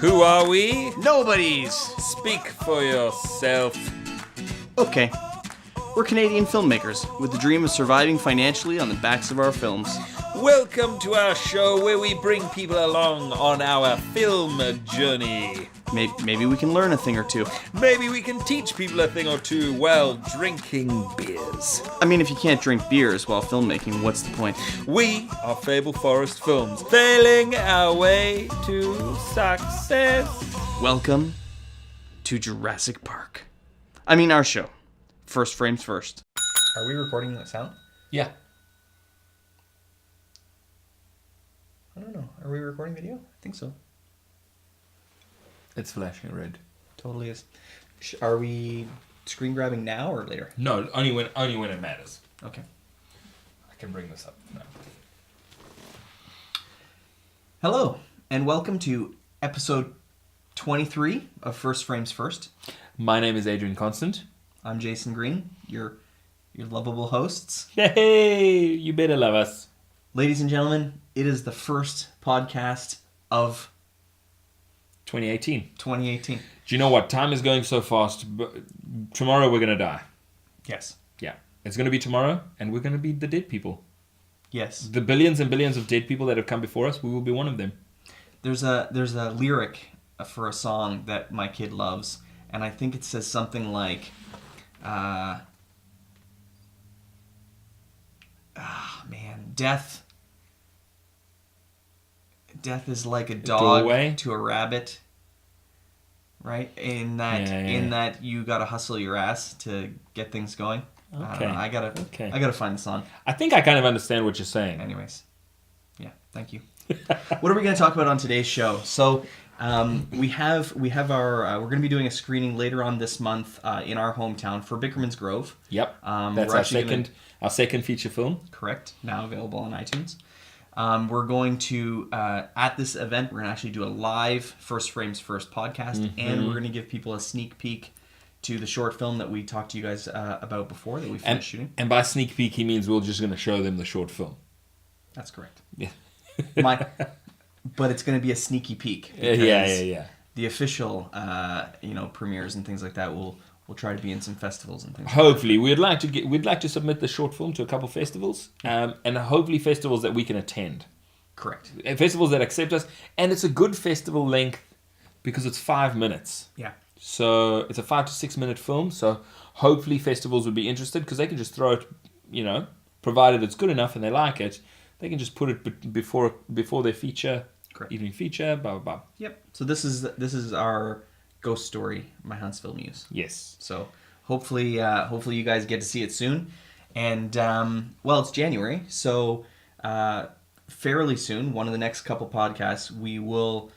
Who are we? Nobodies! Speak for yourself. Okay. We're Canadian filmmakers with the dream of surviving financially on the backs of our films. Welcome to our show where we bring people along on our film journey. Maybe we can learn a thing or two. Maybe we can teach people a thing or two while drinking beers. I mean, if you can't drink beers while filmmaking, what's the point? We are Fable Forest Films, failing our way to success. Welcome to Jurassic Park. I mean, our show. First frames first. Are we recording that sound? Yeah. I don't know. Are we recording video? I think so. It's flashing red. Totally is. Are we screen grabbing now or later? No, only when it matters. Okay. I can bring this up now. Hello, and welcome to episode 23 of First Frames First. My name is Adrian Constant. I'm Jason Green, your lovable hosts. Hey, you better love us. Ladies and gentlemen, it is the first podcast of 2018. 2018. Do you know what? Time is going so fast. Tomorrow we're going to die. Yes. Yeah. It's going to be tomorrow, and we're going to be the dead people. Yes. The billions and billions of dead people that have come before us, we will be one of them. There's a lyric for a song that my kid loves, and I think it says something like, Death is like a dog to a rabbit, right? In that you gotta hustle your ass to get things going. Okay. I gotta find the song. I think I kind of understand what you're saying. Anyways, yeah, thank you. What are we gonna talk about on today's show? So we have our we're gonna be doing a screening later on this month in our hometown for Bickerman's Grove. Yep. That's our second feature film. Correct. Now available on iTunes. We're going to, at this event, we're going to actually do a live First Frames First podcast, and we're going to give people a sneak peek to the short film that we talked to you guys about before that we finished shooting. And by sneak peek, he means we're just going to show them the short film. That's correct. Yeah. But it's going to be a sneaky peek. Yeah. The official, premieres and things like that will try to be in some festivals and things. Hopefully, we'd like to submit the short film to a couple festivals, and hopefully festivals that we can attend. Correct. Festivals that accept us, and it's a good festival length because it's 5 minutes. Yeah. So it's a 5 to 6 minute film. So hopefully festivals would be interested because they can just throw it, provided it's good enough and they like it, they can just put it before their feature, correct, evening feature, blah blah blah. Yep. So this is our ghost story, my Huntsville Muse. Yes. So hopefully you guys get to see it soon. And it's January, so fairly soon, one of the next couple podcasts, we will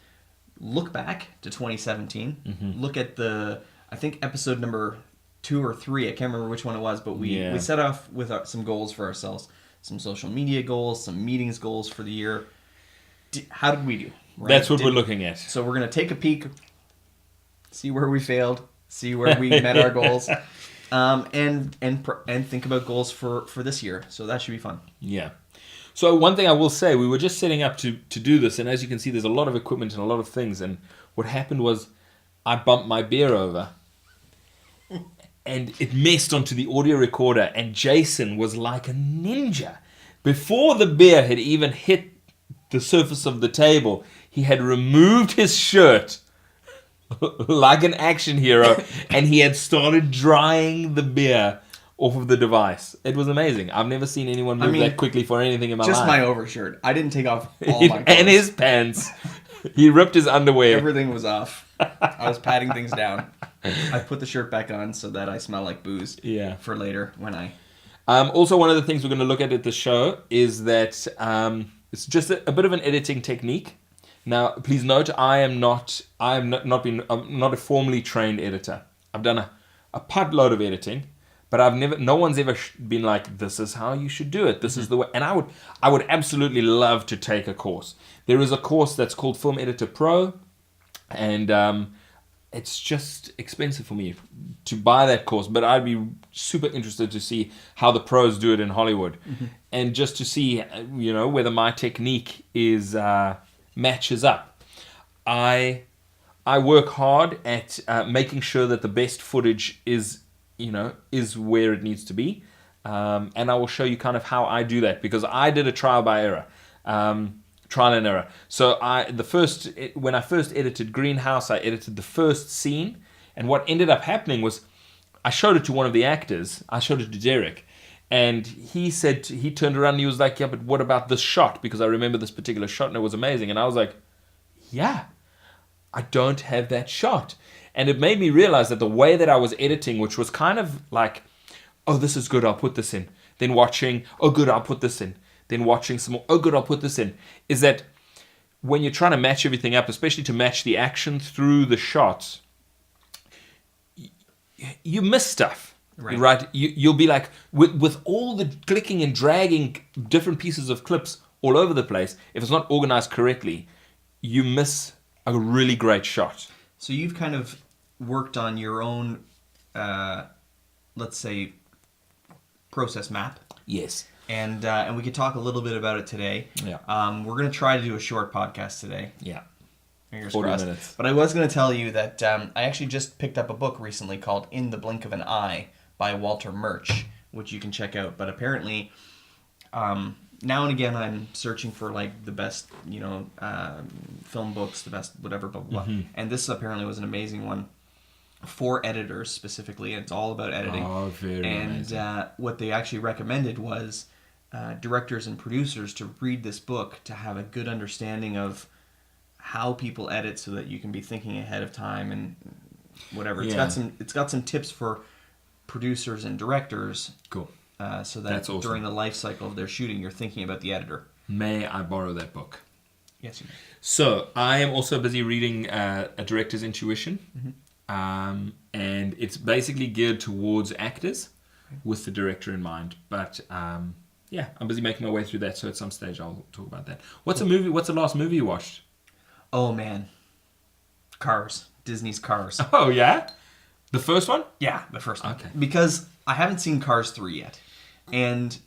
look back to 2017. Look at I think episode number 2 or 3. I can't remember which one it was, but we set off with some goals for ourselves, some social media goals, some meetings goals for the year. How did we do? Right? That's what we're looking at. So we're gonna take a peek. See where we failed, see where we met our goals, and think about goals for this year. So that should be fun. Yeah. So one thing I will say, we were just setting up to do this, and as you can see, there's a lot of equipment and a lot of things. And what happened was, I bumped my beer over, and it messed onto the audio recorder. And Jason was like a ninja. Before the beer had even hit the surface of the table, he had removed his shirt like an action hero, and he had started drying the beer off of the device. It was amazing. I've never seen anyone move that quickly for anything in my life. Just my overshirt. I didn't take off all my clothes. And his pants. He ripped his underwear. Everything was off. I was patting things down. I put the shirt back on so that I smell like booze. Yeah. For later when I... Also, one of the things we're going to look at the show is that it's just a bit of an editing technique. Now, please note, I'm not a formally trained editor. I've done a load of editing, but no one's ever been like, this is how you should do it. This is the way. And I would absolutely love to take a course. There is a course that's called Film Editor Pro, and it's just expensive for me to buy that course, but I'd be super interested to see how the pros do it in Hollywood, and just to see, whether my technique is matches up. I I work hard at making sure that the best footage is where it needs to be. And I will show you kind of how I do that, because I did a trial and error. So when I first edited Greenhouse, I edited the first scene, and what ended up happening was I showed it to one of the actors. I showed it to Derek, and he turned around and he was like, "Yeah, but what about this shot? Because I remember this particular shot and it was amazing." And I was like, "Yeah, I don't have that shot." And it made me realize that the way that I was editing, which was kind of like, "Oh, this is good, I'll put this in." Then watching, "Oh, good, I'll put this in." Then watching some more, "Oh, good, I'll put this in." Is that when you're trying to match everything up, especially to match the action through the shots, you miss stuff. Right? You'll be like, with all the clicking and dragging different pieces of clips all over the place, if it's not organized correctly, you miss a really great shot. So you've kind of worked on your own, let's say, process map. Yes. And we could talk a little bit about it today. Yeah. We're going to try to do a short podcast today. Yeah. Fingers 40 crossed. minutes. But I was going to tell you that I actually just picked up a book recently called In the Blink of an Eye by Walter Murch, which you can check out. But apparently, now and again, I'm searching for like the best, film books, the best whatever, blah, blah, blah. Mm-hmm. And this apparently was an amazing one for editors specifically. And it's all about editing. Oh, very amazing. And what they actually recommended was directors and producers to read this book to have a good understanding of how people edit, so that you can be thinking ahead of time and whatever. It's got some tips for producers and directors. Cool. So that awesome. During the life cycle of their shooting, you're thinking about the editor. May I borrow that book? Yes, you may. So I am also busy reading A Director's Intuition. Mm-hmm. And it's basically geared towards actors with the director in mind. But I'm busy making my way through that, so at some stage I'll talk about that. What's the last movie you watched? Oh, man. Cars. Disney's Cars. Oh, yeah? The first one? Yeah, the first one. Okay. Because I haven't seen Cars 3 yet. And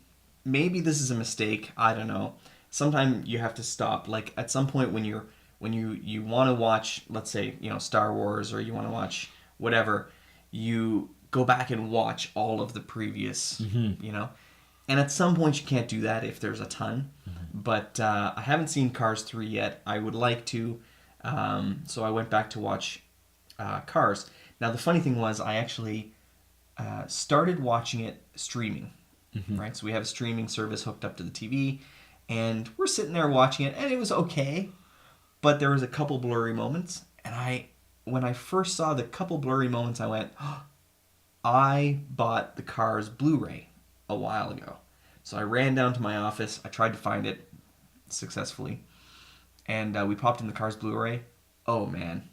maybe this is a mistake. I don't know. Sometimes you have to stop. Like, at some point when you want to watch, let's say, Star Wars, or you want to watch whatever, you go back and watch all of the previous, And at some point you can't do that if there's a ton. Mm-hmm. But I haven't seen Cars 3 yet. I would like to. So I went back to watch Cars. Now, the funny thing was I actually started watching it streaming. Mm-hmm. Right? So we have a streaming service hooked up to the TV. And we're sitting there watching it. And it was okay. But there was a couple blurry moments. And when I first saw the couple blurry moments, I went, oh, I bought the Cars Blu-ray a while ago. So I ran down to my office. I tried to find it successfully. And we popped in the Cars Blu-ray. Oh, man.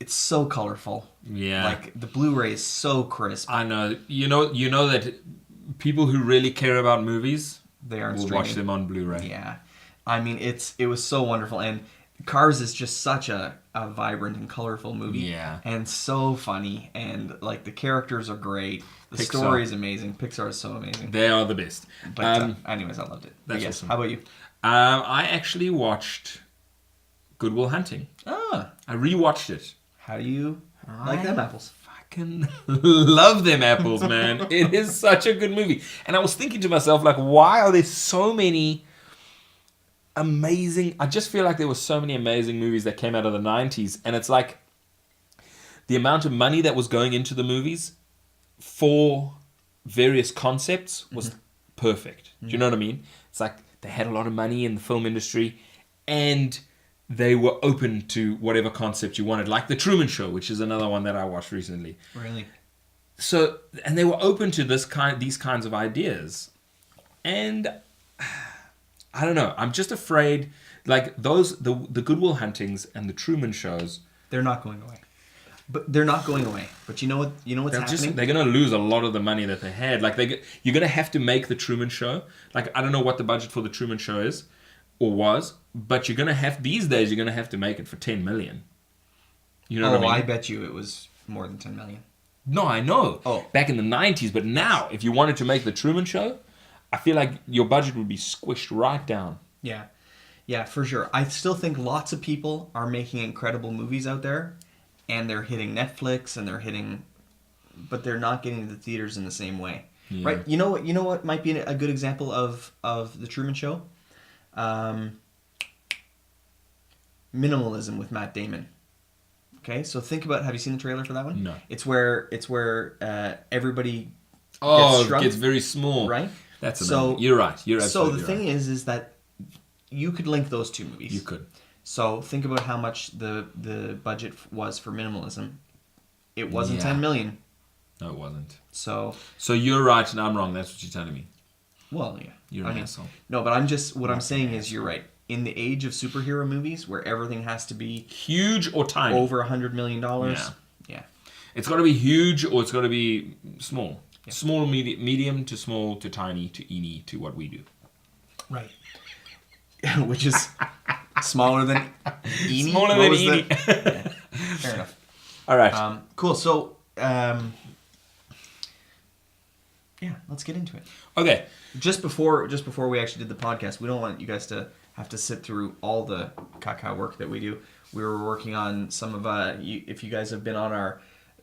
It's so colorful. Yeah. Like, the Blu-ray is so crisp. I know. You know that people who really care about movies will watch them on Blu-ray. Yeah. I mean, it was so wonderful. And Cars is just such a vibrant and colorful movie. Yeah. And so funny. And, like, the characters are great. The story is amazing. Pixar is so amazing. They are the best. But anyways, I loved it. That's awesome. How about you? I actually watched Good Will Hunting. Ah. I rewatched it. How do you like them apples? Fucking love them apples, man. It is such a good movie. And I was thinking to myself, like, why are there so many amazing... I just feel like there were so many amazing movies that came out of the 90s. And it's like the amount of money that was going into the movies for various concepts was perfect. Do you know what I mean? It's like they had a lot of money in the film industry and they were open to whatever concept you wanted. Like The Truman Show, which is another one that I watched recently. Really? So, and they were open to these kinds of ideas. And I don't know. I'm just afraid, like the Good Will Huntings and the Truman Shows, they're not going away. But they're not going away. But you know what's happening? They're going to lose a lot of the money that they had. Like you're going to have to make the Truman Show. Like, I don't know what the budget for the Truman Show is or was, but these days you're going to have to make it for 10 million. You know what I mean? I bet you it was more than 10 million. No, I know. Oh. Back in the 90s, but now if you wanted to make the Truman Show, I feel like your budget would be squished right down. Yeah. Yeah, for sure. I still think lots of people are making incredible movies out there, and they're hitting Netflix, and but they're not getting to the theaters in the same way, right? You know what? You know what might be a good example of the Truman Show, Minimalism with Matt Damon. Okay, so think about. Have you seen the trailer for that one? No. It's where everybody gets very small. Right. That's amazing. You're right. You're absolutely right. So the thing is that you could link those two movies. You could. So think about how much the budget was for Minimalism. It wasn't 10 million. No, it wasn't. So you're right and I'm wrong. That's what you're telling me. Well, yeah. You're an asshole. No, but I'm saying is you're right. In the age of superhero movies where everything has to be huge or tiny, over $100 million. Yeah. It's got to be huge or it's got to be small. Yeah. Small, medium to small to tiny to eeny to what we do. Right. Which is smaller than eeny. Smaller than eeny. Yeah. Fair enough. All right. Cool. So, yeah, let's get into it. Okay. Just before we actually did the podcast, we don't want you guys to have to sit through all the caca work that we do. We were working on some of if you guys have been on our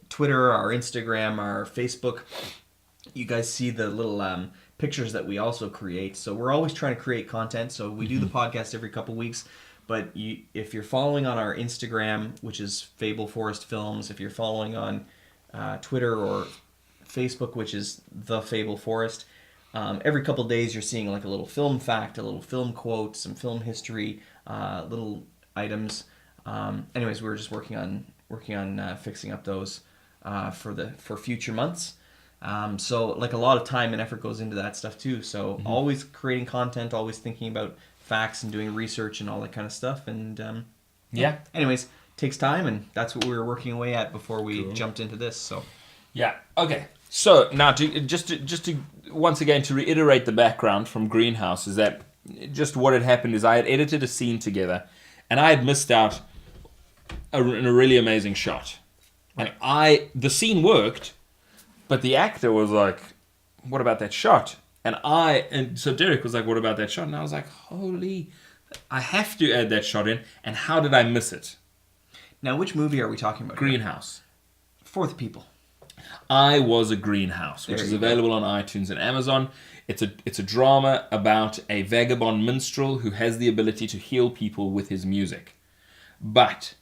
Twitter, our Instagram, our Facebook, you guys see the little pictures that we also create. So we're always trying to create content. So we do the podcast every couple weeks. But if you're following on our Instagram, which is Fable Forest Films, if you're following on Twitter or Facebook, which is The Fable Forest, every couple of days you're seeing like a little film fact, a little film quote, some film history, little items. Anyways, we were just working on fixing up those for future months. So like a lot of time and effort goes into that stuff too. So always creating content, always thinking about facts and doing research and all that kind of stuff. And yeah. Anyways, takes time, and that's what we were working away at before we jumped into this. So yeah. Okay. So now just to once again to reiterate the background from Greenhouse is that just what had happened is I had edited a scene together, and I had missed out in a really amazing shot. And the scene worked, but the actor was like, "What about that shot?" And so Derek was like, "What about that shot?" And I was like, "Holy, I have to add that shot in." And how did I miss it? Now, which movie are we talking about? Greenhouse. For the people. I Was a Greenhouse, which is available on iTunes and Amazon. It's a drama about a vagabond minstrel who has the ability to heal people with his music. But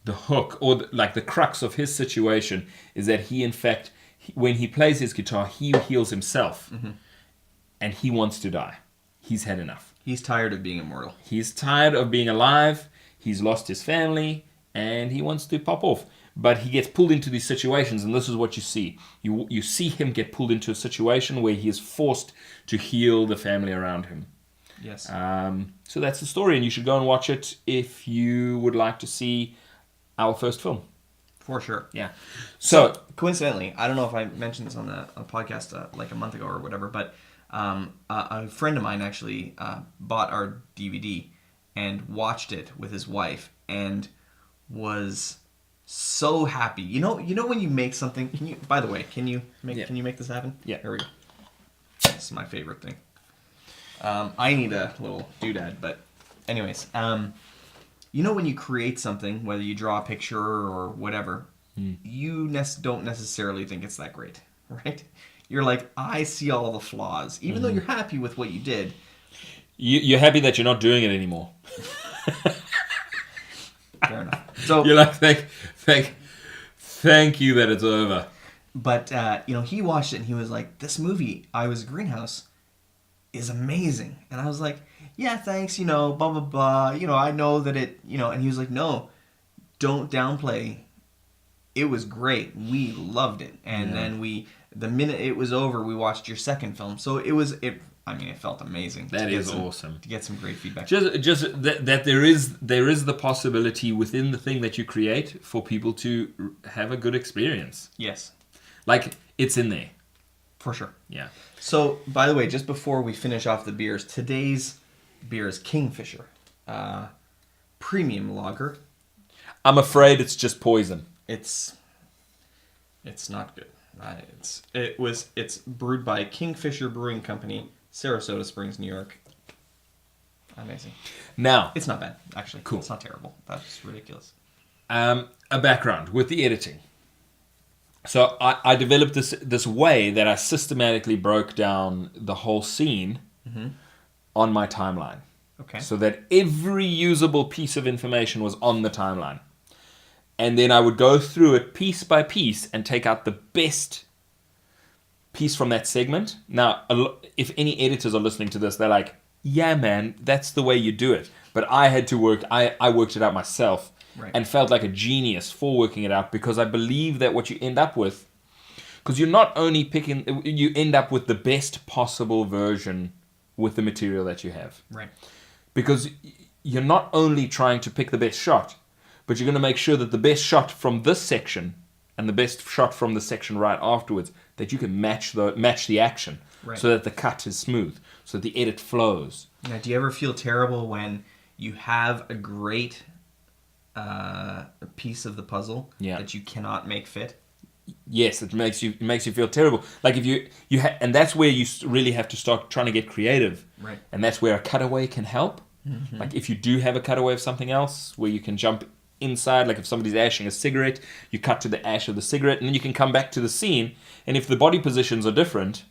the hook, or the crux of his situation, is that he, in fact, when he plays his guitar, he heals himself. Mm-hmm. And he wants to die. He's had enough. He's tired of being immortal. He's tired of being alive. He's lost his family, and he wants to pop off. But he gets pulled into these situations, and this is what you see. You see him get pulled into a situation where he is forced to heal the family around him. Yes. So that's the story, and you should go and watch it if you would like to see our first film. For sure. Yeah. So coincidentally, I don't know if I mentioned this on the podcast like a month ago or whatever, but a friend of mine actually bought our DVD and watched it with his wife and was so happy. You know when you make something. By the way, can you make this happen? Yeah. Here we go. This is my favorite thing. I need a little doodad, but anyways, you know when you create something, whether you draw a picture or whatever, you don't necessarily think it's that great, right? You're like, I see all the flaws, even though you're happy with what you did. You're happy that you're not doing it anymore. Fair enough. So you're like, thank you that it's over. But he watched it and he was like, "This movie, I Was a Greenhouse, is amazing." And I was like, "Yeah, thanks. Blah blah blah. I know that it. And he was like, "No, don't downplay. It was great. We loved it." And then the minute it was over, we watched your second film. So it felt amazing. That is awesome. To get some great feedback. Just that there is the possibility within the thing that you create for people to have a good experience. Yes. Like, it's in there. For sure. Yeah. So, by the way, just before we finish off the beers, today's beer is Kingfisher. Premium lager. I'm afraid it's just poison. It's not good. It's brewed by Kingfisher Brewing Company, Sarasota Springs, New York. Amazing. Now, It's not bad, actually. Cool. It's not terrible. That's ridiculous. a background with the editing. So I developed this way that I systematically broke down the whole scene on my timeline. Okay. So that every usable piece of information was on the timeline. And then I would go through it piece by piece and take out the best piece from that segment. Now, if any editors are listening to this, they're like, yeah, man, that's the way you do it. But I had to work, I worked it out myself. Right. And felt like a genius for working it out, because I believe that what you end up with, because you're not only picking, you end up with the best possible version with the material that you have. Right. Because you're not only trying to pick the best shot, but you're going to make sure that the best shot from this section and the best shot from the section right afterwards, that you can match the action, right. so that the cut is smooth, so that the edit flows. Now, do you ever feel terrible when you have a great piece of the puzzle that you cannot make fit? Yes, it makes you feel terrible. Like if you and that's where you really have to start trying to get creative. Right. And that's where a cutaway can help. Mm-hmm. Like if you do have a cutaway of something else where you can jump inside, like if somebody's ashing a cigarette, you cut to the ash of the cigarette, and then you can come back to the scene. And if the body positions are different,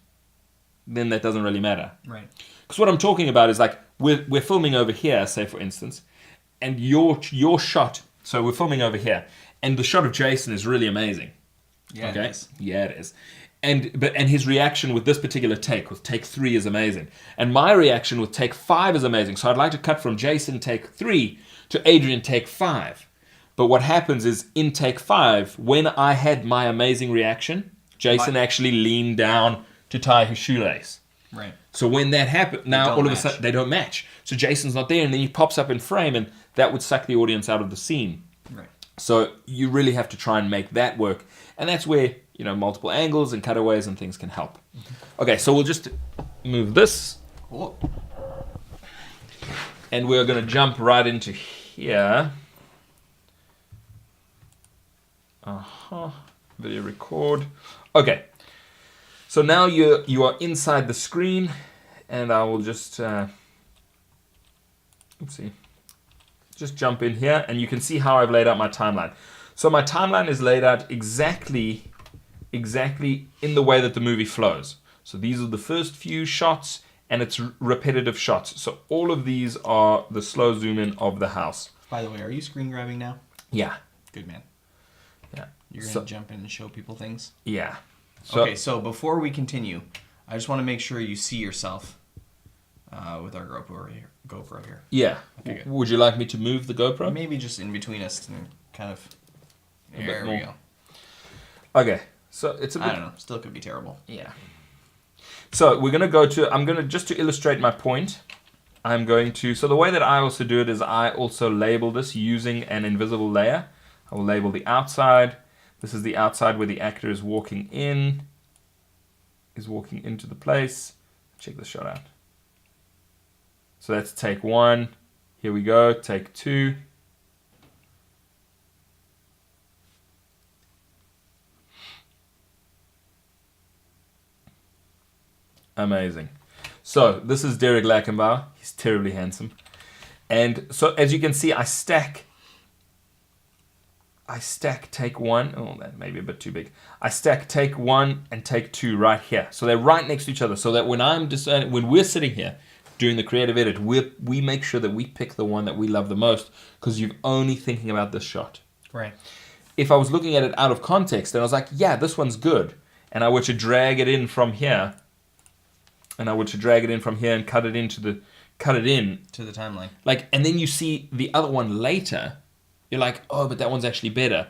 then that doesn't really matter. Right. Because what I'm talking about is like we're filming over here, say for instance, and your shot. So we're filming over here, and the shot of Jason is really amazing. Yeah, okay? It is. Yeah, it is. And his reaction with this particular take, with take 3, is amazing. And my reaction with take 5 is amazing. So I'd like to cut from Jason take 3 to Adrian take 5. But what happens is in take 5, when I had my amazing reaction, Jason actually leaned down to tie his shoelace. Right. So when that happened, now all of a sudden they don't match. So Jason's not there, and then he pops up in frame, and that would suck the audience out of the scene. Right. So you really have to try and make that work. And that's where, multiple angles and cutaways and things can help. Okay, so we'll just move this. Cool. And we're going to jump right into here. Video record. Okay. So now you are inside the screen, and I will just just jump in here, and you can see how I've laid out my timeline. So my timeline is laid out exactly in the way that the movie flows. So these are the first few shots, and it's repetitive shots. So all of these are the slow zoom in of the house. By the way, are you screen grabbing now? Yeah. Good man. Yeah. You're going to jump in and show people things? Yeah. Okay, so before we continue, I just want to make sure you see yourself with our GoPro here. Yeah. Okay, good. Would you like me to move the GoPro? Maybe just in between us and kind of... There we go. Okay. So it's a bit... I don't know. Still could be terrible. Yeah. So we're going to go to... I'm going to... Just to illustrate my point, I'm going to... So the way that I also do it is I also label this using an invisible layer. I will label the outside. This is the outside where the actor is walking in. Is walking into the place. Check this shot out. So that's take 1. Here we go. Take 2. Amazing. So this is Derek Lackenbauer. He's terribly handsome. And so as you can see, I stack take 1. Oh, that may be a bit too big. I stack take 1 and take 2 right here. So they're right next to each other. So that when we're sitting here doing the creative edit, we make sure that we pick the one that we love the most, because you're only thinking about this shot. Right. If I was looking at it out of context, then I was like, yeah, this one's good. And I were to drag it in from here, and cut it in to the timeline. Like, and then you see the other one later, you're like, oh, but that one's actually better.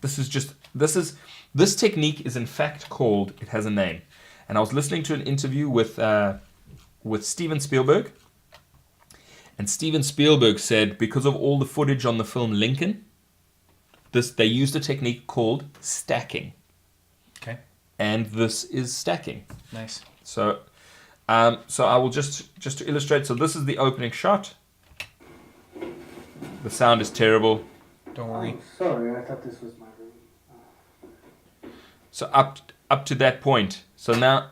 This technique is in fact called, it has a name. And I was listening to an interview with Steven Spielberg. And Steven Spielberg said, because of all the footage on the film Lincoln, they used a technique called stacking. Okay. And this is stacking. Nice. So I will just to illustrate. So this is the opening shot. The sound is terrible. Don't worry. Oh, sorry, I thought this was my room. So up to that point. So now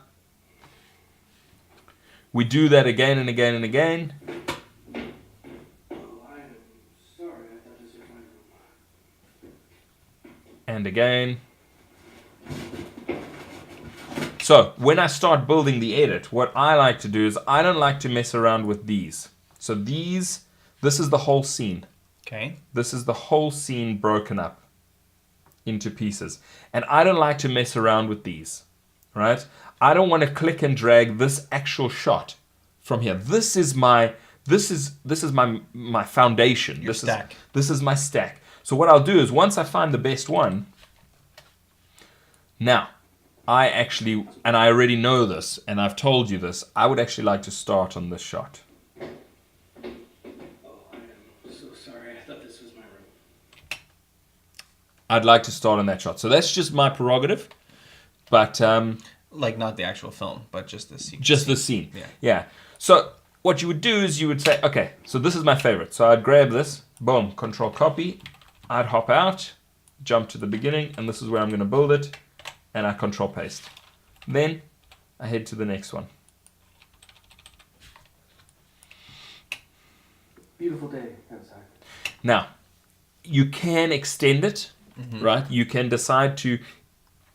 we do that again and again and again. And again. So when I start building the edit, what I like to do is I don't like to mess around with these. So this is the whole scene. Okay. This is the whole scene broken up into pieces. And I don't like to mess around with these, right? I don't want to click and drag this actual shot from here. This is my foundation. Your stack. This is my stack. So what I'll do is once I find the best one, now I actually, and I already know this, and I've told you this, I would actually like to start on this shot. Oh, I am so sorry. I thought this was my room. I'd like to start on that shot. So that's just my prerogative. But Like not the actual film, but just the scene. just the scene. Yeah. So what you would do is you would say, okay, so this is my favorite. So I'd grab this, boom, control copy. I'd hop out, jump to the beginning, and this is where I'm going to build it. And I control paste. Then I head to the next one. Beautiful day outside. Now, you can extend it, right? You can decide to,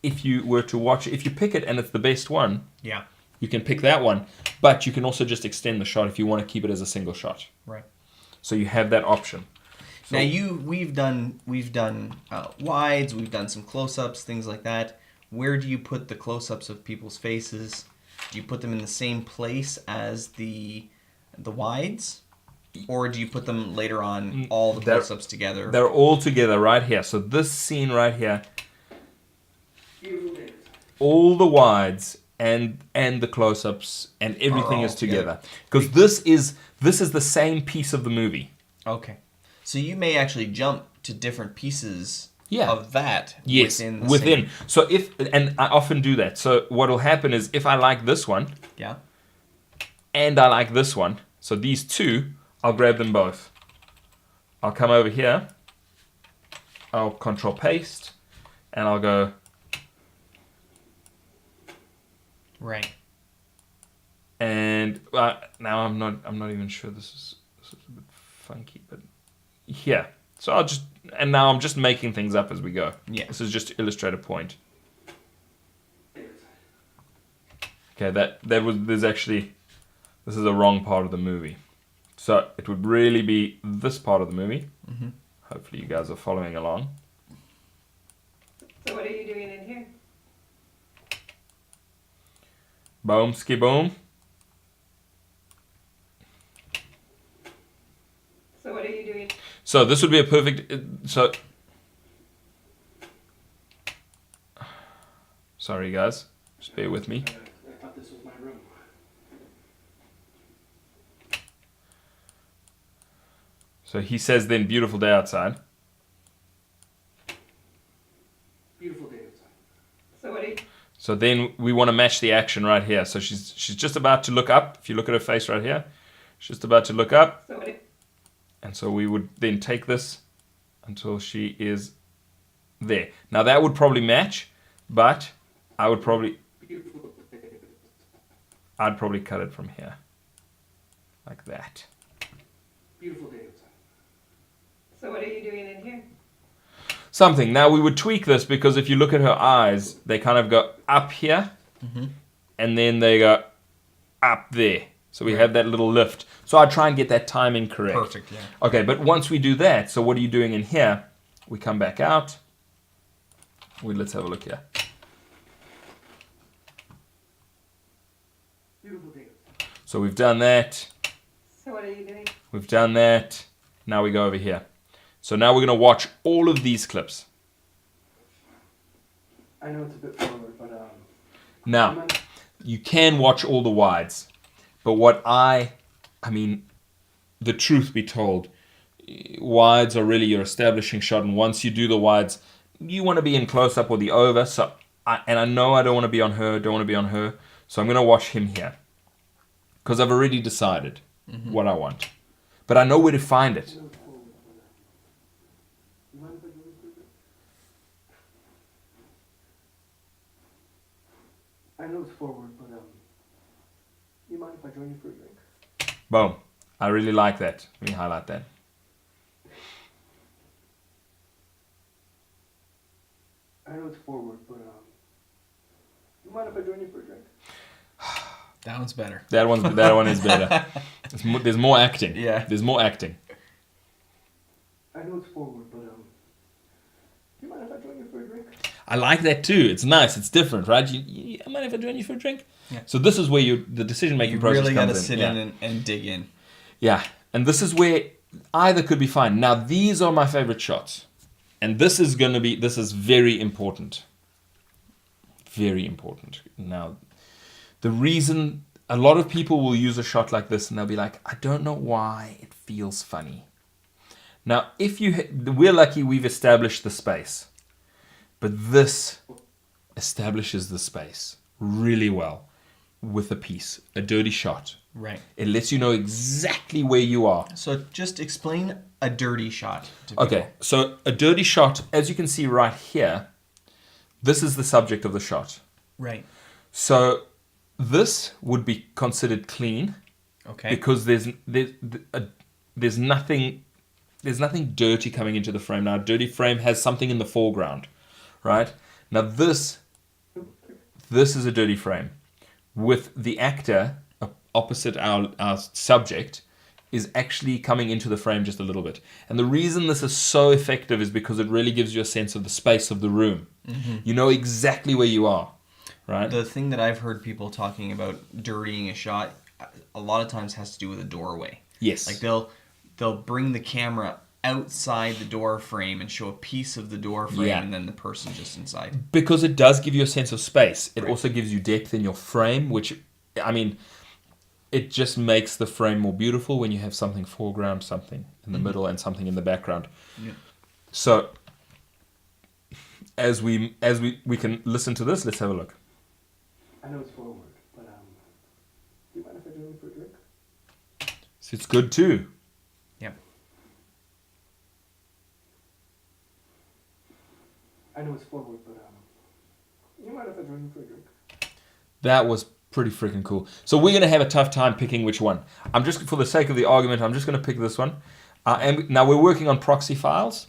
if you were to watch, if you pick it and it's the best one, Yeah. you can pick that one. But you can also just extend the shot if you want to keep it as a single shot. Right. So you have that option. So, Now we've done wides, we've done some close-ups, things like that. Where do you put the close-ups of people's faces? Do you put them in the same place as the wides, or do you put them later on, all the close-ups together? they're all together right here. So this scene right here, Beautiful day outside. all the wides and the close-ups and everything all is together. Because this is the same piece of the movie. Okay. So you may actually jump to different pieces Yeah. of that Yes, within. within. So and I often do that. So what will happen is if I like this one Yeah. and I like this one, so these two, I'll grab them both. I'll come over here, I'll control paste, and I'll go, Right. and now I'm not even sure this is a bit funky, but here. So now I'm just making things up as we go. Yeah. This is just to illustrate a point. Okay, this is a wrong part of the movie. So it would really be this part of the movie. Mm-hmm. Hopefully you guys are following along. So what are you doing in here? Boom, ski boom. So what are you doing? So this would be a perfect. Sorry guys, just bear with me. I thought this was my room. So he says then, beautiful day outside. Beautiful day outside. So what are you? So then we want to match the action right here. So she's just about to look up. If you look at her face right here, she's just about to look up. So what? And so we would then take this until she is there. Now that would probably match, but I'd probably cut it from here. Like that. Beautiful day outside. So what are you doing in here? Something. Now we would tweak this because if you look at her eyes, they kind of go up here, and then they go up there. So we have that little lift. So I try and get that timing correct. Perfect, yeah. Okay, but once we do that, so what are you doing in here? We come back out. Let's have a look here. Beautiful day outside. So we've done that. So what are you doing? We've done that. Now we go over here. So now we're going to watch all of these clips. I know it's a bit forward, but Now, you can watch all the wides. But the truth be told, wides are really your establishing shot. And once you do the wides, you want to be in close up or the over. So, I know I don't want to be on her, So I'm going to watch him here. Because I've already decided what I want. But I know where to find it. you mind if I join you for a drink? I know it's forward, but you mind if I join you for a drink? Boom. I really like that. Let me highlight that. I know it's forward, but you mind if I join you for a drink? That one's better. That one is better. There's more acting. Yeah. There's more acting. I know it's forward, but you mind if I join you for a drink? I like that too. It's nice. It's different, right? You mind if I join you for a drink? Yeah. So this is where the decision-making You process really got comes to in. sit Yeah. in and dig in. Yeah, and this is where either could be fine. Now, these are my favorite shots. And this is very important. Very important. Now, the reason a lot of people will use a shot like this and they'll be like, I don't know why it feels funny. Now, we're lucky we've established the space. But this establishes the space really well with a piece, a dirty shot. Right. It lets you know exactly where you are. So just explain a dirty shot to people. Okay, so a dirty shot, as you can see right here, this is the subject of the shot. Right. So this would be considered clean Okay. because there's nothing dirty coming into the frame. Now, a dirty frame has something in the foreground, right? Now this is a dirty frame with the actor opposite our subject is actually coming into the frame just a little bit. And the reason this is so effective is because it really gives you a sense of the space of the room. Mm-hmm. You know exactly where you are, right? The thing that I've heard people talking about dirtying a shot a lot of times has to do with a doorway. Yes. Like they'll bring the camera outside the door frame and show a piece of the door frame and then the person just inside. Because it does give you a sense of space. It Right. also gives you depth in your frame, which, I mean, it just makes the frame more beautiful when you have something foreground, something in the middle, and something in the background. Yeah. So, as we can listen to this, let's have a look. I know it's forward, but do you mind if I join you for a drink? So it's good too. Yeah. I know it's forward, but you mind if I join you for a drink? That was pretty freaking cool. So we're going to have a tough time picking which one. I'm just, for the sake of the argument, I'm just going to pick this one. And now we're working on proxy files.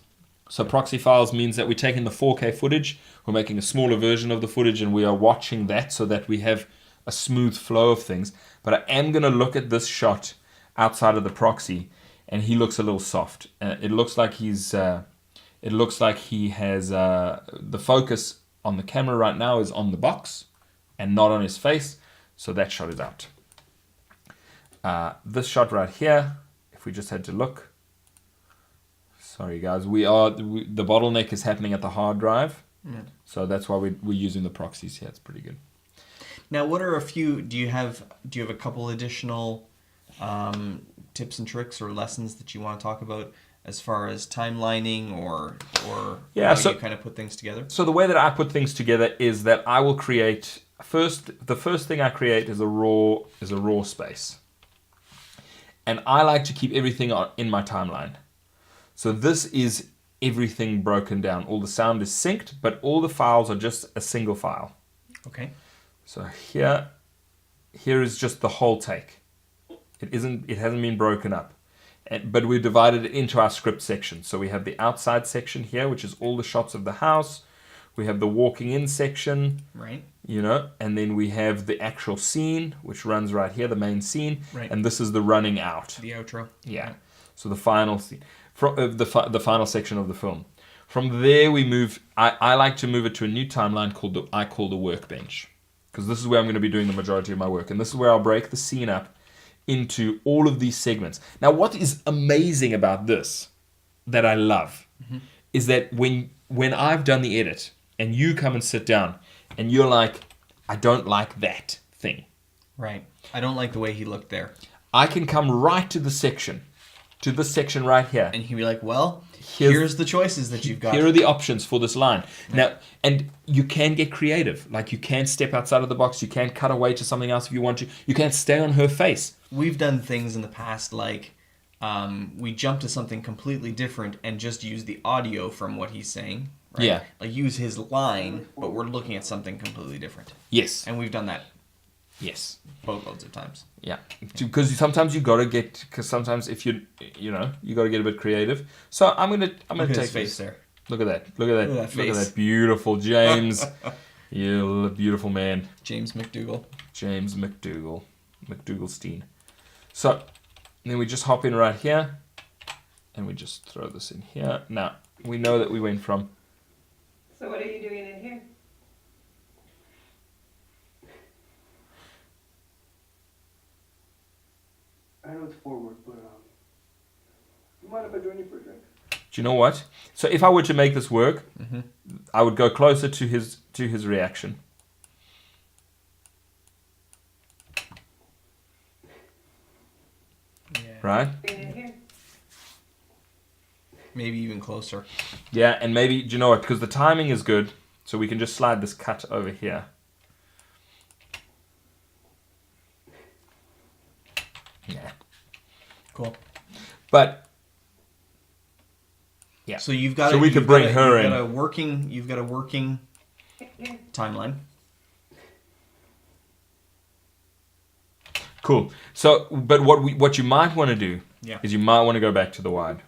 So proxy files means that we're taking the 4K footage, we're making a smaller version of the footage, and we are watching that so that we have a smooth flow of things. But I am going to look at this shot outside of the proxy, and he looks a little soft. It looks like he has the focus on the camera right now is on the box and not on his face. So that shot is out. This shot right here, if we just had to look. Sorry guys, the bottleneck is happening at the hard drive. Yeah. So that's why we're using the proxies here. It's pretty good. Now, what are a few? Do you have a couple additional tips and tricks or lessons that you want to talk about as far as timelining or how you kind of put things together? So the way that I put things together is that I will create the first thing I create is a raw space, and I like to keep everything in my timeline. So this is everything broken down. All the sound is synced, but all the files are just a single file. Okay. So here is just the whole take. It hasn't been broken up, but we divided it into our script section. So we have the outside section here, which is all the shots of the house. We have the walking in section, Right. And then we have the actual scene, which runs right here, the main scene, Right. and this is the running out. The outro. Yeah. So the final scene, from the final section of the film. From there we move. I like to move it to a new timeline I call the workbench, because this is where I'm going to be doing the majority of my work, and this is where I'll break the scene up into all of these segments. Now, what is amazing about this, that I love, is that when I've done the edit and you come and sit down and you're like, I don't like that thing. Right. I don't like the way he looked there. I can come right to this section right here. And he'd be like, well, here's the choices that you've got. Here are the options for this line. Now, and you can get creative. Like, you can step outside of the box. You can cut away to something else if you want to. You can stay on her face. We've done things in the past like we jump to something completely different and just use the audio from what he's saying. Right? Yeah. Like use his line, but we're looking at something completely different. Yes. And we've done that Yes. boatloads of times. Yeah. Because sometimes you got to get, because sometimes if you got to get a bit creative. So I'm going to Look at take his face this. there. Look at that. Look at that. Look at that Look at face. that beautiful James. You beautiful man. James McDougal. James McDougal. McDougalstein. So, then we just hop in right here. And we just throw this in here. Now, we know that we went from... So what are you doing in here? I know it's forward, but you mind if I join you for a drink? Do you know what? So if I were to make this work, Mm-hmm. I would go closer to his reaction. Yeah. Right? Doing in here? Maybe even closer. Yeah, and maybe, do you know what? Because the timing is good, so we can just slide this cut over here. Yeah. Cool. But, yeah. So you've got. So we could bring her in. You've got a working Here. timeline. Cool. So, but what you might want to do Yeah. is you might want to go back to the wide.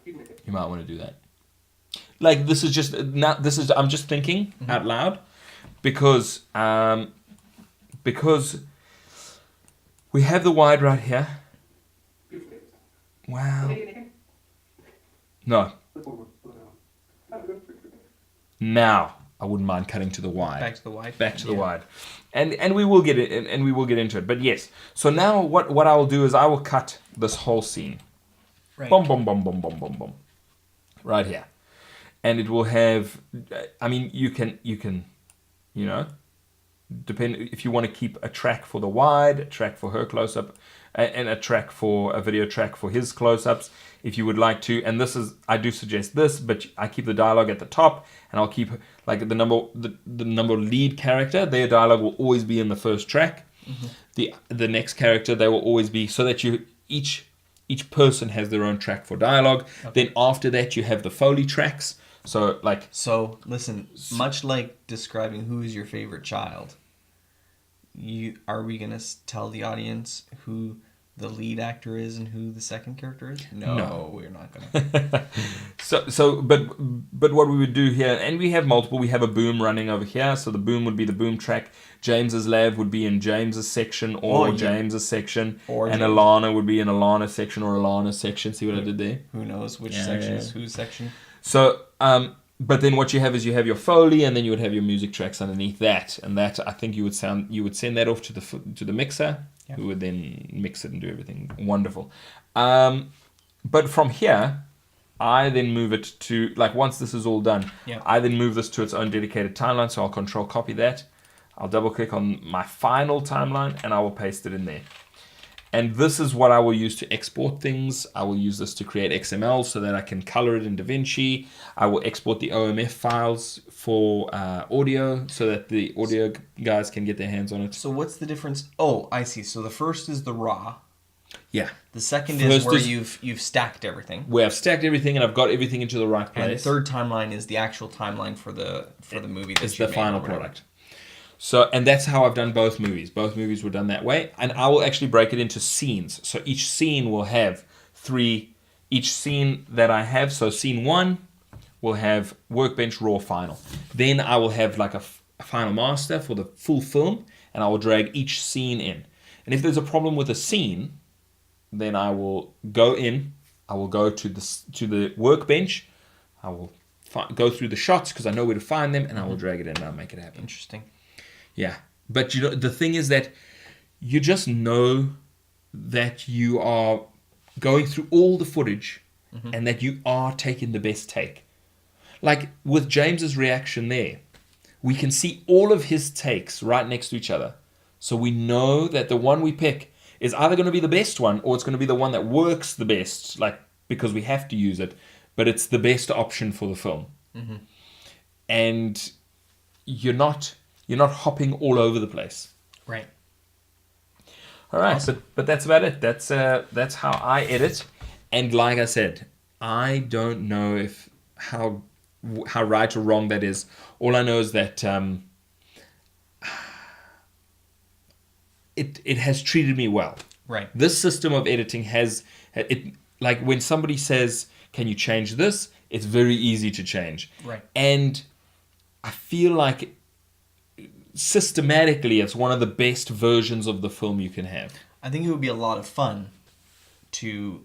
You might want to do that. Like this is just not. This is I'm just thinking out loud because we have the wide right here. Wow. What are you doing in here? No. Forward, but I'm good for a drink. Now I wouldn't mind cutting to the wide. Back to the wide. Back to the Yeah. wide, and we will get it, and we will get into it. But yes, so now what I will do is I will cut this whole scene, Right. boom, boom, boom, boom, boom, boom, boom, right here, and it will have. I mean, you can, you know, depend if you want to keep a track for the wide, a track for her close up, and a track for a video track for his close ups. If you would like to, and this is, I do suggest this, but I keep the dialogue at the top, and I'll keep like the number lead character. Their dialogue will always be in the first track. The next character, they will always be, so that you each person has their own track for dialogue. Then after that, you have the Foley tracks. So like So listen, much like describing who is your favorite child, are we gonna tell the audience who the lead actor is and who the second character is? No. We're not gonna. But what we would do here, and we have multiple. We have a boom running over here, so the boom would be the boom track. James's lav would be in James's section or James's section, Or and James. Alana would be in Alana's section or Alana's section. See what I did there? Who knows which Yeah, section yeah. is whose section? So, but then what you have is you have your Foley, and then you would have your music tracks underneath that, and that I think you would send that off to the mixer, Yeah. who would then mix it and do everything wonderful. But from here, I then move it to, like, once this is all done, Yeah. I then move this to its own dedicated timeline. So I'll control copy that. I'll double click on my final timeline, and I will paste it in there. And this is what I will use to export things. I will use this to create XML so that I can color it in DaVinci. I will export the OMF files for audio so that the audio guys can get their hands on it. So what's the difference? Oh, I see. So the first is the raw. Yeah. The second First is where is- you've stacked everything. Where I've stacked everything and I've got everything into the right And the place. third timeline is the actual timeline for the movie. That It's you the made final or whatever. product. So, and that's how I've done both movies. Both movies were done that way. And I will actually break it into scenes. So each scene will have each scene that I have. So scene 1 will have workbench, raw, final. Then I will have like a final master for the full film. And I will drag each scene in. And if there's a problem with a scene, then I will go in. I will go to the workbench. I will go through the shots because I know where to find them. And I will drag it in and I'll make it happen. Interesting. Yeah, but you know the thing is that you just know that you are going through all the footage and that you are taking the best take. Like with James's reaction there, we can see all of his takes right next to each other. So we know that the one we pick is either going to be the best one or it's going to be the one that works the best, like because we have to use it, but it's the best option for the film. And you're not hopping all over the place. Right. All right, Awesome. but that's about it. That's how I edit. And like I said, I don't know if how right or wrong that is. All I know is that it has treated me well. Right. This system of editing has it, like when somebody says, "Can you change this?" it's very easy to change. Right. And I feel like systematically it's one of the best versions of the film you can have. I think it would be a lot of fun to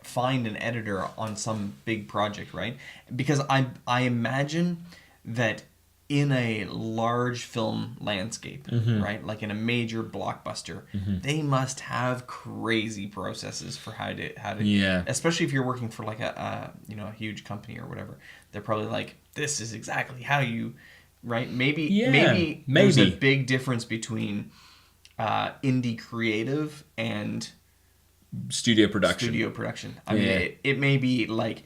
find an editor on some big project, right? Because I imagine that in a large film landscape, right, like in a major blockbuster, they must have crazy processes for how to Yeah. especially if you're working for like a huge company or whatever. They're probably like, this is exactly how you, right? Maybe there's a big difference between indie creative and Studio production. I mean, it may be like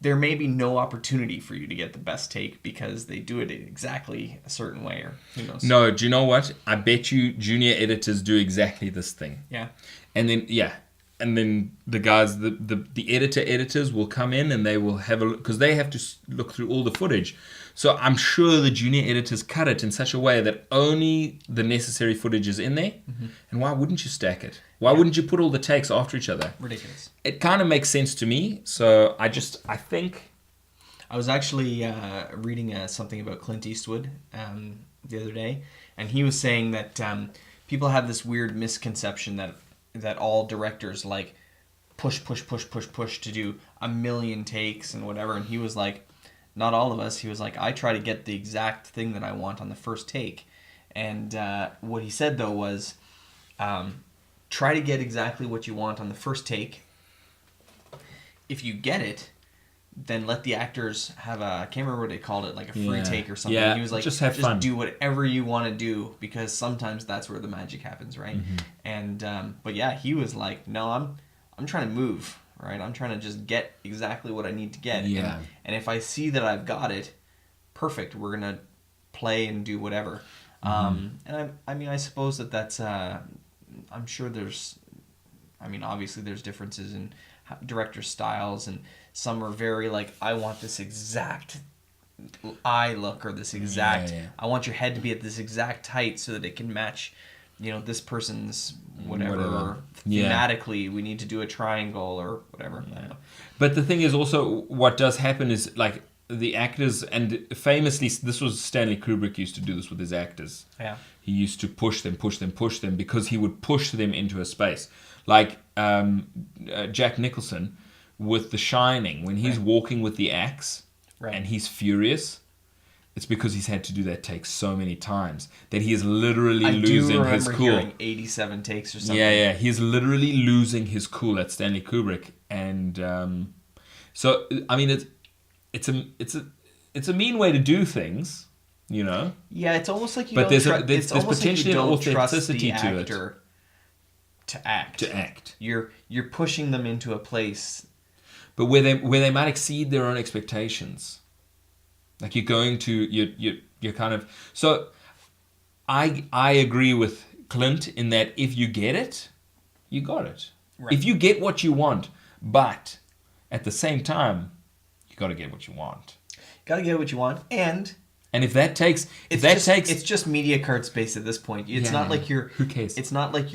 there may be no opportunity for you to get the best take because they do it exactly a certain way, or who knows. No, do you know what? I bet you junior editors do exactly this thing. Yeah. And then the guys, the editors will come in and they will have a look, because they have to look through all the footage. So I'm sure the junior editors cut it in such a way that only the necessary footage is in there. And why wouldn't you stack it? Why wouldn't you put all the takes after each other? Ridiculous. It kind of makes sense to me. So I think... I was actually reading something about Clint Eastwood the other day, and he was saying that people have this weird misconception that all directors like push to do 1 million takes and whatever, and he was like, not all of us. He was like, I try to get the exact thing that I want on the first take. And what he said though was, try to get exactly what you want on the first take. If you get it, then let the actors have I can't remember what they called it, like a free take or something. Yeah, he was like, just have fun. Do whatever you want to do, because sometimes that's where the magic happens, right? And but yeah, he was like, no, I'm trying to move, right? I'm trying to just get exactly what I need to get. Yeah. And if I see that I've got it, perfect. We're gonna play and do whatever. And I mean, I suppose that's. I'm sure there's. I mean, obviously there's differences in director styles, and some are very like, I want this exact eye look, or this exact. I want your head to be at this exact height so that it can match, this person's whatever. Or thematically, we need to do a triangle or whatever. I don't know. But the thing is also, what does happen is, like, the actors, and famously, this was Stanley Kubrick used to do this with his actors. Yeah. He used to push them, because he would push them into a space. Like Jack Nicholson with The Shining, when he's walking with the axe and he's furious, it's because he's had to do that take so many times that he is literally losing his cool. I do remember hearing 87 takes or something. Yeah. He's literally losing his cool at Stanley Kubrick. And so, I mean, it's a mean way to do things, Yeah, it's almost like you but don't there's potentially an authenticity to it. To act. You're pushing them into a place, but where they might exceed their own expectations. Like you're going to you're kind of. So I agree with Clint in that if you get it, you got it. Right. If you get what you want, but at the same time, you got to get what you want. Got to get what you want, and if that takes, it's just media card space at this point. It's not like you're. Who cares? It's not like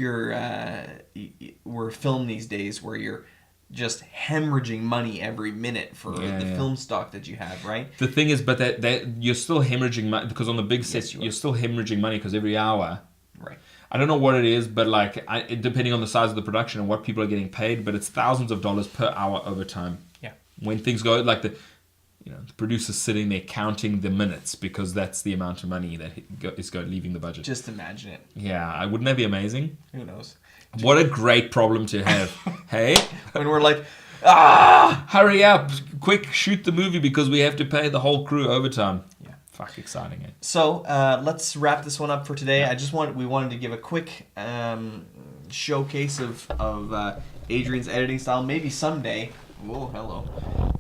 we're film these days where you're just hemorrhaging money every minute for the film stock that you have, right? The thing is, but that you're still hemorrhaging money, because on the big sets you're still hemorrhaging money, because every hour. Right. I don't know what it is, but depending on the size of the production and what people are getting paid, but it's thousands of dollars per hour overtime. Yeah. When things go like the producer's sitting there counting the minutes, because that's the amount of money that is leaving the budget. Just imagine it. Yeah, wouldn't that be amazing? Who knows? What a great problem to have. Hey? When we're like, hurry up, quick, shoot the movie because we have to pay the whole crew overtime. Yeah. Fuck, exciting, eh? So, let's wrap this one up for today. Yeah. We wanted to give a quick showcase of Adrian's editing style. Maybe someday... Whoa, hello.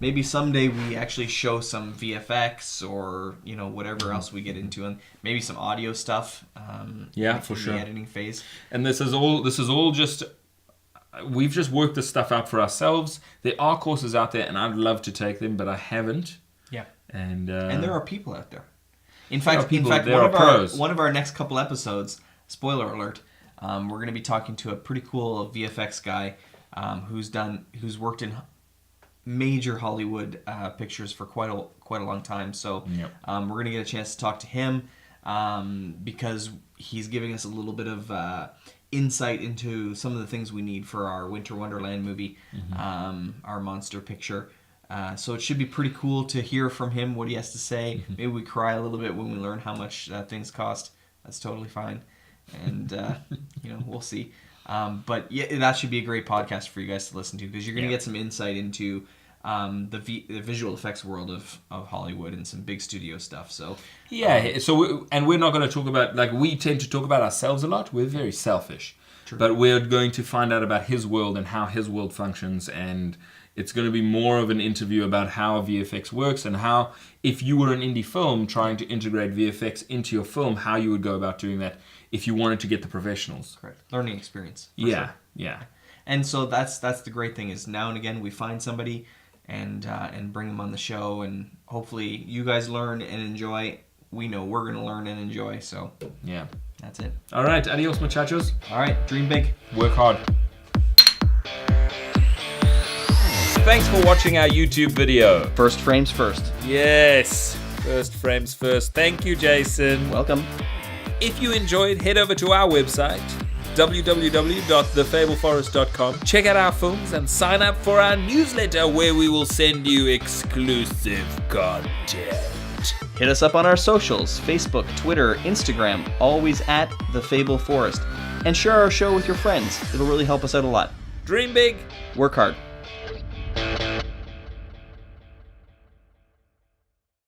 Maybe someday we actually show some VFX or whatever else we get into, and maybe some audio stuff. For sure. The editing phase. And this is all just we've just worked this stuff out for ourselves. There are courses out there, and I'd love to take them, but I haven't. Yeah. And there are people out there. In fact, one of our next couple episodes, spoiler alert, we're going to be talking to a pretty cool VFX guy who's worked in major Hollywood pictures for quite a long time. So we're gonna get a chance to talk to him because he's giving us a little bit of insight into some of the things we need for our Winter Wonderland movie, our monster picture. So it should be pretty cool to hear from him what he has to say. Maybe we cry a little bit when we learn how much things cost. That's totally fine, and we'll see. But yeah, that should be a great podcast for you guys to listen to because you're going to get some insight into the visual effects world of Hollywood and some big studio stuff. So we're not going to talk about, like, we tend to talk about ourselves a lot. We're very selfish. True. But we're going to find out about his world and how his world functions, and it's going to be more of an interview about how VFX works and how, if you were an indie film trying to integrate VFX into your film, how you would go about doing that if you wanted to get the professionals. Correct. Learning experience. Yeah, sure. Yeah. And so that's the great thing is now and again we find somebody and bring them on the show, and hopefully you guys learn and enjoy. We know we're going to learn and enjoy, so yeah. That's it. All right, adios muchachos. All right, dream big. Work hard. Thanks for watching our YouTube video. First frames first. Yes, first frames first. Thank you, Jason. Welcome. If you enjoyed, head over to our website, www.thefableforest.com. Check out our films and sign up for our newsletter where we will send you exclusive content. Hit us up on our socials, Facebook, Twitter, Instagram, always at The Fable Forest. And share our show with your friends. It'll really help us out a lot. Dream big. Work hard.